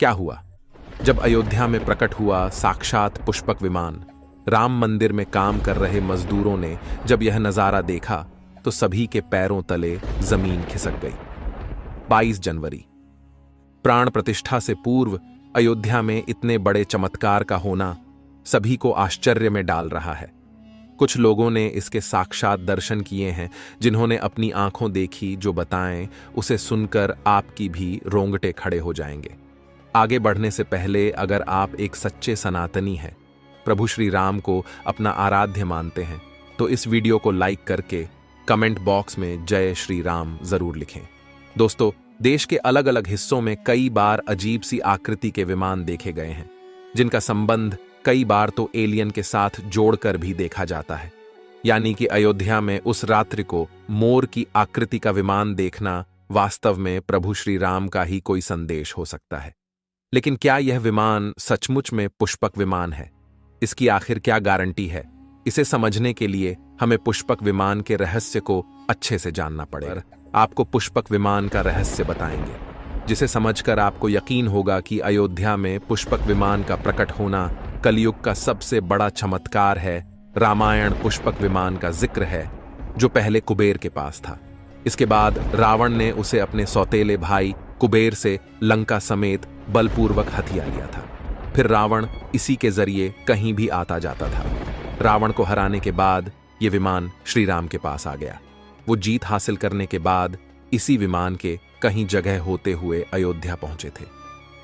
क्या हुआ? जब अयोध्या में प्रकट हुआ साक्षात पुष्पक विमान, राम मंदिर में काम कर रहे मजदूरों ने जब यह नजारा देखा तो सभी के पैरों तले जमीन खिसक गई। 22 जनवरी, प्राण प्रतिष्ठा से पूर्व अयोध्या में इतने बड़े चमत्कार का होना सभी को आश्चर्य में डाल रहा है। कुछ लोगों ने इसके साक्षात दर्शन किए हैं, जिन्होंने अपनी आंखों देखी जो बताएं, उसे सुनकर आपकी भी रोंगटे खड़े हो जाएंगे। आगे बढ़ने से पहले अगर आप एक सच्चे सनातनी हैं, प्रभु श्री राम को अपना आराध्य मानते हैं, तो इस वीडियो को लाइक करके कमेंट बॉक्स में जय श्री राम जरूर लिखें। दोस्तों, देश के अलग अलग हिस्सों में कई बार अजीब सी आकृति के विमान देखे गए हैं, जिनका संबंध कई बार तो एलियन के साथ जोड़कर भी देखा जाता है। यानी कि अयोध्या में उस रात्रि को मोर की आकृति का विमान देखना वास्तव में प्रभु श्री राम का ही कोई संदेश हो सकता है। लेकिन क्या यह विमान सचमुच में पुष्पक विमान है? इसकी आखिर क्या गारंटी है? इसे समझने के लिए हमें पुष्पक विमान के रहस्य को अच्छे से जानना पड़ेगा। आपको पुष्पक विमान का रहस्य बताएंगे, जिसे समझकर आपको यकीन होगा कि अयोध्या में पुष्पक विमान का प्रकट होना कलयुग का सबसे बड़ा चमत्कार है। रामायण पुष्पक विमान का जिक्र है, जो पहले कुबेर के पास था। इसके बाद रावण ने उसे अपने सौतेले भाई कुबेर से लंका समेत बलपूर्वक हथिया लिया था। फिर रावण इसी के जरिए कहीं भी आता जाता था। रावण को हराने के बाद यह विमान श्री राम के पास आ गया। वो जीत हासिल करने के बाद इसी विमान के कहीं जगह होते हुए अयोध्या पहुंचे थे।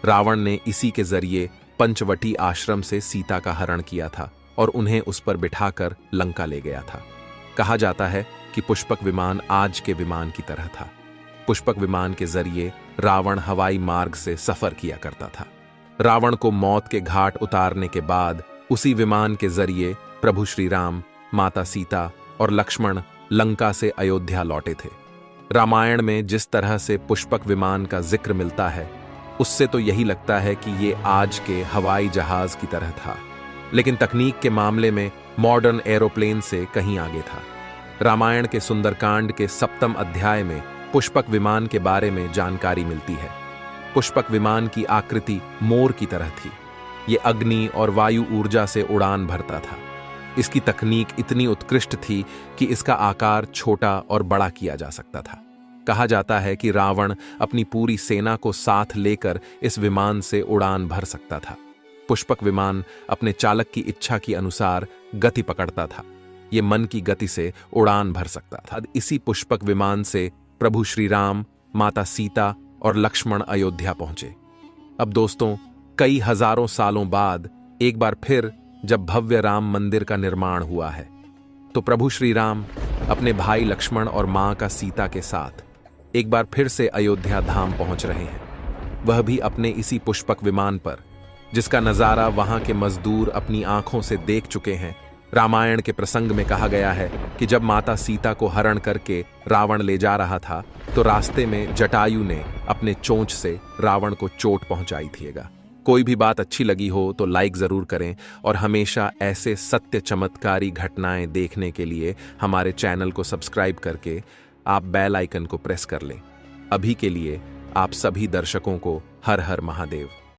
रावण ने इसी के जरिए पंचवटी आश्रम से सीता का हरण किया था और उन्हें उस पर बिठाकर लंका ले गया था। कहा जाता है कि पुष्पक विमान आज के विमान की तरह था। पुष्पक विमान के जरिए रावण हवाई मार्ग से सफर किया करता था। रावण को मौत के घाट उतारने के बाद उसी विमान के जरिए प्रभु श्री राम, माता सीता और लक्ष्मण लंका से अयोध्या लौटे थे। रामायण में जिस तरह से पुष्पक विमान का जिक्र मिलता है, उससे तो यही लगता है कि ये आज के हवाई जहाज की तरह था, लेकिन तकनीक के मामले में मॉडर्न एरोप्लेन से कहीं आगे था। रामायण के सुंदरकांड के 7वें अध्याय में पुष्पक विमान के बारे में जानकारी मिलती है। पुष्पक विमान की आकृति मोर की तरह थी। ये अग्नि और वायु ऊर्जा से उड़ान भरता था। इसकी तकनीक इतनी उत्कृष्ट थी कि इसका आकार छोटा और बड़ा किया जा सकता था। कहा जाता है कि रावण अपनी पूरी सेना को साथ लेकर इस विमान से उड़ान भर सकता था। पुष्पक विमान अपने चालक की इच्छा के अनुसार गति पकड़ता था। ये मन की गति से उड़ान भर सकता था। इसी पुष्पक विमान से प्रभु श्री राम, माता सीता और लक्ष्मण अयोध्या पहुंचे। अब दोस्तों, कई हजारों सालों बाद एक बार फिर जब भव्य राम मंदिर का निर्माण हुआ है, तो प्रभु श्री राम अपने भाई लक्ष्मण और मां का सीता के साथ एक बार फिर से अयोध्या धाम पहुंच रहे हैं। वह भी अपने इसी पुष्पक विमान पर, जिसका नजारा वहां के मजदूर अपनी आंखों से देख चुके हैं। रामायण के प्रसंग में कहा गया है कि जब माता सीता को हरण करके रावण ले जा रहा था, तो रास्ते में जटायु ने अपने चोंच से रावण को चोट पहुंचाई थीगा। कोई भी बात अच्छी लगी हो तो लाइक जरूर करें, और हमेशा ऐसे सत्य चमत्कारी घटनाएं देखने के लिए हमारे चैनल को सब्सक्राइब करके आप बेल आइकन को प्रेस कर लें। अभी के लिए आप सभी दर्शकों को हर हर महादेव।